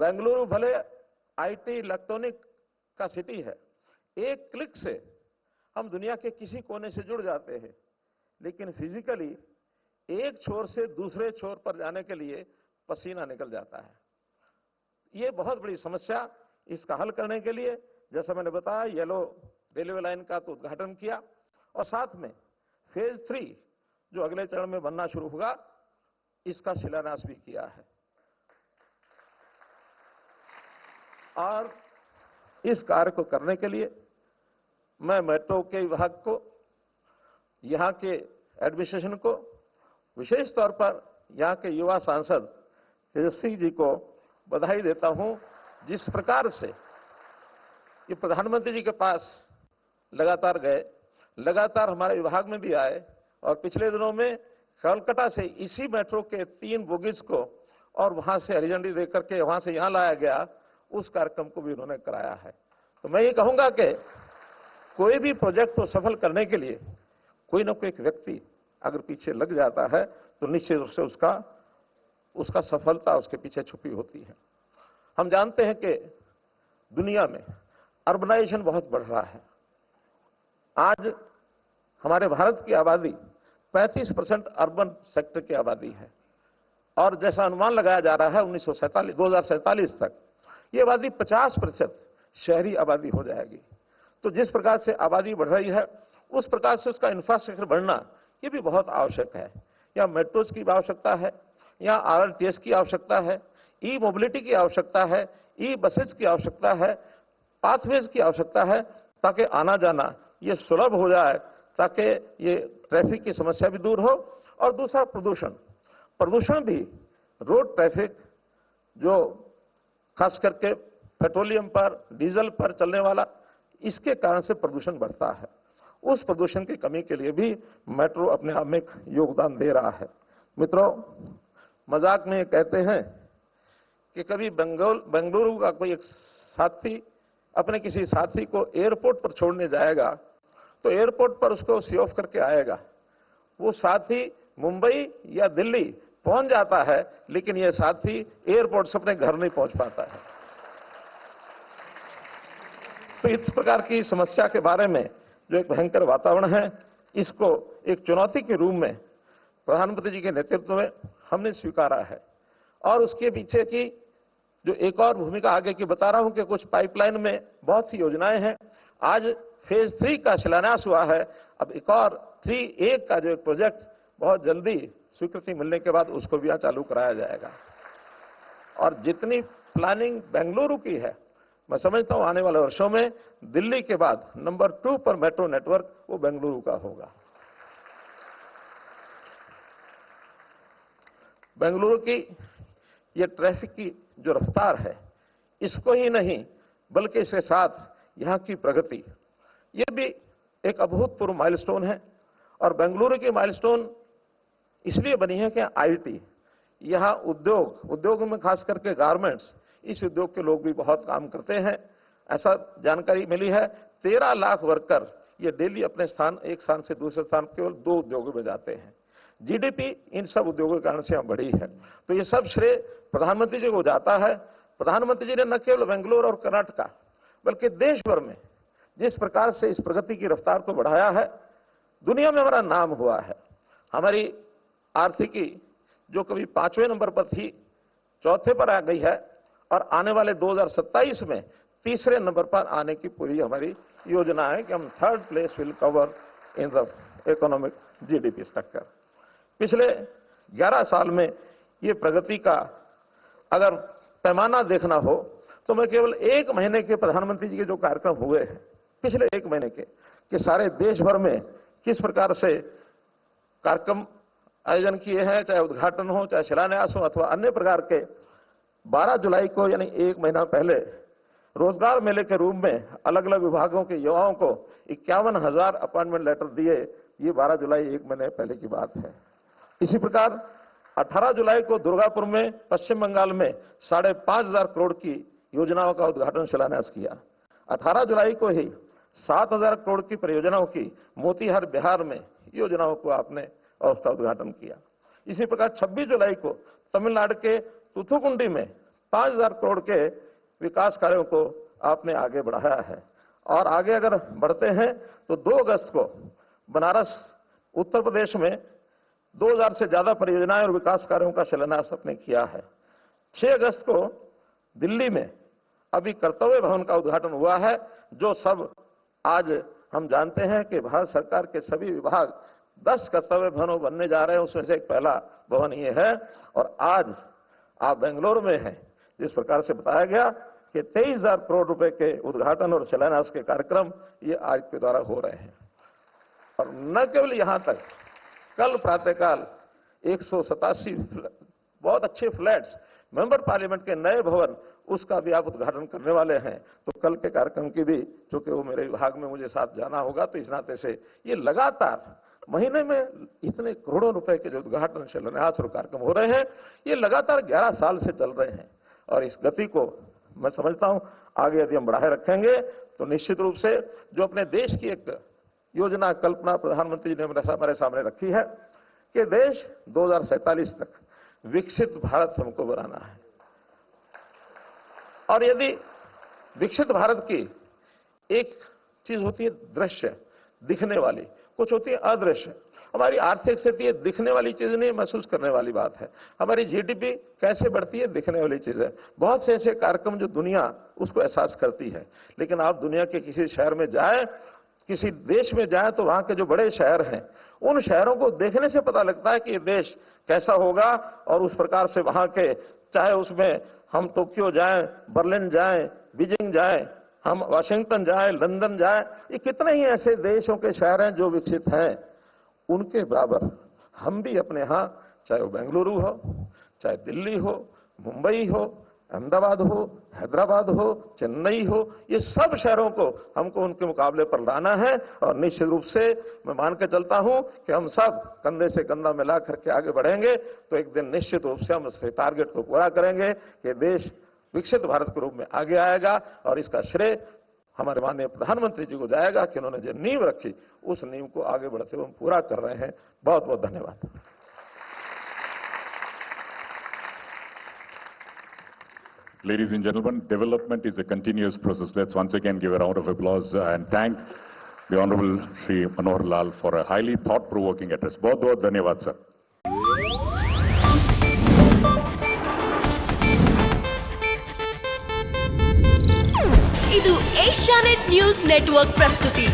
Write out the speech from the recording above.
बेंगलुरु भले IT electronic का city है, एक क्लिक से हम दुनिया के किसी कोने से जुड़ जाते हैं, लेकिन फिजिकली एक छोर से दूसरे छोर पर जाने के लिए पसीना निकल जाता है। ये बहुत बड़ी समस्या, इसका हल करने के लिए जैसा मैंने बताया येलो रेलवे लाइन का तो उद्घाटन किया और साथ में फेज 3 जो अगले चरण में बनना शुरू होगा इसका शिलान्यास भी किया है। और इस कार्य को करने के लिए मैं मेट्रो के विभाग को, यहां के एडमिनिस्ट्रेशन को, विशेष तौर पर यहां के युवा सांसद तेजस्वी जी को बधाई देता हूं। जिस प्रकार से ये प्रधानमंत्री जी के पास लगातार गए, लगातार हमारे विभाग में भी आए और पिछले दिनों में कलकत्ता से इसी मेट्रो के 3 बोगीज को और वहां से हरी झंडी देकर के वहां से यहां लाया गया, उस कार्यक्रम को भी उन्होंने कराया है। तो मैं ये कहूंगा कि कोई भी प्रोजेक्ट को सफल करने के लिए कोई ना कोई एक व्यक्ति अगर पीछे लग जाता है तो निश्चित रूप से उसका सफलता उसके पीछे छुपी होती है। हम जानते हैं कि दुनिया में अर्बनाइजेशन बहुत बढ़ रहा है। आज हमारे भारत की आबादी 35% अर्बन सेक्टर की आबादी है और जैसा अनुमान लगाया जा रहा है 2047 तक ये आबादी 50% शहरी आबादी हो जाएगी। तो जिस प्रकार से आबादी बढ़ रही है उस प्रकार से उसका इंफ्रास्ट्रक्चर बढ़ना ये भी बहुत आवश्यक है। यहाँ मेट्रोज की आवश्यकता है, यहाँ आरटीएस की आवश्यकता है, ई मोबिलिटी की आवश्यकता है, ई बसेज की आवश्यकता है, पाथवेज की आवश्यकता है, ताकि आना जाना ये सुलभ हो जाए, ताकि ये ट्रैफिक की समस्या भी दूर हो। और दूसरा प्रदूषण भी रोड ट्रैफिक जो खास करके पेट्रोलियम पर, डीजल पर चलने वाला, इसके कारण से प्रदूषण बढ़ता है। उस प्रदूषण की कमी के लिए भी मेट्रो अपने आप में एक योगदान दे रहा है। मित्रों, मजाक में कहते हैं कि कभी बेंगलुरु का कोई एक साथी अपने किसी साथी को एयरपोर्ट पर छोड़ने जाएगा तो एयरपोर्ट पर उसको सी ऑफ करके आएगा। वो साथी मुंबई या दिल्ली पहुंच जाता है, लेकिन ये साथी एयरपोर्ट से अपने घर नहीं पहुंच पाता है। तो इस प्रकार की समस्या के बारे में जो एक भयंकर वातावरण है, इसको एक चुनौती के रूप में प्रधानमंत्री जी के नेतृत्व में हमने स्वीकारा है। और उसके पीछे की जो एक और भूमिका आगे की बता रहा हूं कि कुछ पाइपलाइन में बहुत सी योजनाएं हैं। आज फेज 3 का शिलान्यास हुआ है। अब एक और 3A का जो एक प्रोजेक्ट बहुत जल्दी स्वीकृति मिलने के बाद उसको भी यहाँ चालू कराया जाएगा। और जितनी प्लानिंग बेंगलुरु की है, मैं समझता हूं आने वाले वर्षों में दिल्ली के बाद नंबर 2 पर मेट्रो नेटवर्क वो बेंगलुरु का होगा। बेंगलुरु की ये ट्रैफिक की जो रफ्तार है, इसको ही नहीं बल्कि इसके साथ यहाँ की प्रगति, ये भी एक अभूतपूर्व माइलस्टोन है। और बेंगलुरु की माइलस्टोन इसलिए बनी है कि आईटी, यहाँ उद्योग में खास करके गारमेंट्स, इस उद्योग के लोग भी बहुत काम करते हैं। ऐसा जानकारी मिली है 13 लाख वर्कर ये डेली अपने एक स्थान से दूसरे स्थान केवल 2 उद्योगों में जाते हैं। जीडीपी इन सब उद्योगों के कारण से यहाँ बढ़ी है। तो ये सब श्रेय प्रधानमंत्री जी को जाता है। प्रधानमंत्री जी ने न केवल बेंगलुरु और कर्नाटका बल्कि देश भर में जिस प्रकार से इस प्रगति की रफ्तार को बढ़ाया है, दुनिया में हमारा नाम हुआ है। हमारी आर्थिकी जो कभी 5वें नंबर पर थी, 4थे पर आ गई है और आने वाले 2027 में 3रे नंबर पर आने की पूरी हमारी योजना है कि हम 3rd place will cover in the economic GDP structure. पिछले 11 साल में ये प्रगति का अगर पैमाना देखना हो तो मैं केवल 1 महीने के प्रधानमंत्री जी के जो कार्यक्रम हुए हैं पिछले 1 महीने के, कि सारे देश भर में किस प्रकार से कार्यक्रम आयोजन किए हैं, चाहे उद्घाटन हो, चाहे शिलान्यास हो अथवा अन्य प्रकार के। 12 जुलाई को यानी 1 महीना पहले रोजगार मेले के रूप में अलग अलग विभागों के युवाओं को 51,000 अपॉइंटमेंट लेटर दिए। ये 12 जुलाई 1 महीने पहले की बात है। इसी प्रकार 18 जुलाई को दुर्गापुर में पश्चिम बंगाल में 5,500 करोड़ की योजनाओं का उद्घाटन शिलान्यास किया। 18 जुलाई को ही 7,000 करोड़ की परियोजनाओं की मोतीहार बिहार में योजनाओं को आपने उसका उद्घाटन किया। इसी प्रकार 26 जुलाई को तमिलनाडु के तुथुकुंडी में 5,000 करोड़ के विकास कार्यों को आपने आगे बढ़ाया है। और आगे अगर बढ़ते हैं तो 2 अगस्त को बनारस उत्तर प्रदेश में 2000 से ज्यादा परियोजनाएं और विकास कार्यों का शिलान्यास आपने किया है। 6 अगस्त को दिल्ली में अभी कर्तव्य भवन का उद्घाटन हुआ है, जो सब आज हम जानते हैं कि भारत सरकार के सभी विभाग 10 कर्तव्य भवनों बनने जा रहे हैं, उसमें से एक पहला भवन ये है। और आज आप बेंगलुरु में हैं, जिस प्रकार से बताया गया कि 23,000 करोड़ रुपए के उद्घाटन और शिलान्यास के कार्यक्रम ये आज के द्वारा हो रहे हैं। और न केवल यहां तक, कल प्रातःकाल 187 बहुत अच्छे फ्लैट्स, मेंबर पार्लियामेंट के नए भवन, उसका भी आप उद्घाटन करने वाले हैं। तो कल के कार्यक्रम की भी, चूंकि वो मेरे विभाग में मुझे साथ जाना होगा, तो इस नाते से ये लगातार महीने में इतने करोड़ों रुपए के जो उद्घाटन शिलान्यास और कार्यक्रम हो रहे हैं, ये लगातार 11 साल से चल रहे हैं। और इस गति को मैं समझता हूं आगे यदि हम बढ़ाए रखेंगे तो निश्चित रूप से जो अपने देश की एक योजना कल्पना प्रधानमंत्री जी ने हमारे सामने रखी है कि देश 2047 तक विकसित भारत हमको बनाना है। और यदि विकसित भारत की एक चीज होती है दृश्य, दिखने वाली, कुछ होती है अदृश्य। हमारी आर्थिक स्थिति ये दिखने वाली चीज नहीं, महसूस करने वाली बात है। हमारी जीडीपी कैसे बढ़ती है, दिखने वाली चीज है। बहुत से ऐसे कार्यक्रम जो दुनिया उसको एहसास करती है, लेकिन आप दुनिया के किसी शहर में जाए, किसी देश में जाए, तो वहां के जो बड़े शहर हैं, उन शहरों को देखने से पता लगता है कि ये देश कैसा होगा। और उस प्रकार से वहां के, चाहे उसमें हम टोक्यो जाएं, बर्लिन जाएं, बीजिंग जाएं, हम वाशिंगटन जाएं, लंदन जाएं, ये कितने ही ऐसे देशों के शहर हैं जो विकसित हैं। उनके बराबर हम भी अपने यहां, चाहे वो बेंगलुरु हो, चाहे दिल्ली हो, मुंबई हो, अहमदाबाद हो, हैदराबाद हो, चेन्नई हो, ये सब शहरों को हमको उनके मुकाबले पर लाना है। और निश्चित रूप से मैं मान के चलता हूं कि हम सब कंधे से कंधा मिला करके आगे बढ़ेंगे तो एक दिन निश्चित रूप से हम इस टारगेट को पूरा करेंगे कि देश विकसित भारत के रूप में आगे आएगा। और इसका श्रेय हमारे माननीय प्रधानमंत्री जी को जाएगा कि उन्होंने जो नींव रखी, उस नींव को आगे बढ़ते हुए हम पूरा कर रहे हैं। बहुत बहुत धन्यवाद। Ladies and gentlemen, development is a continuous process. Let's once again give a round of applause and thank the Honorable Shri Manohar Lal for a highly thought-provoking address. बहुत बहुत धन्यवाद सर। ಇದು ಏಷ್ಯಾನೆಟ್ ನ್ಯೂಸ್ ನೆಟ್ವರ್ಕ್ ಪ್ರಸ್ತುತಿ।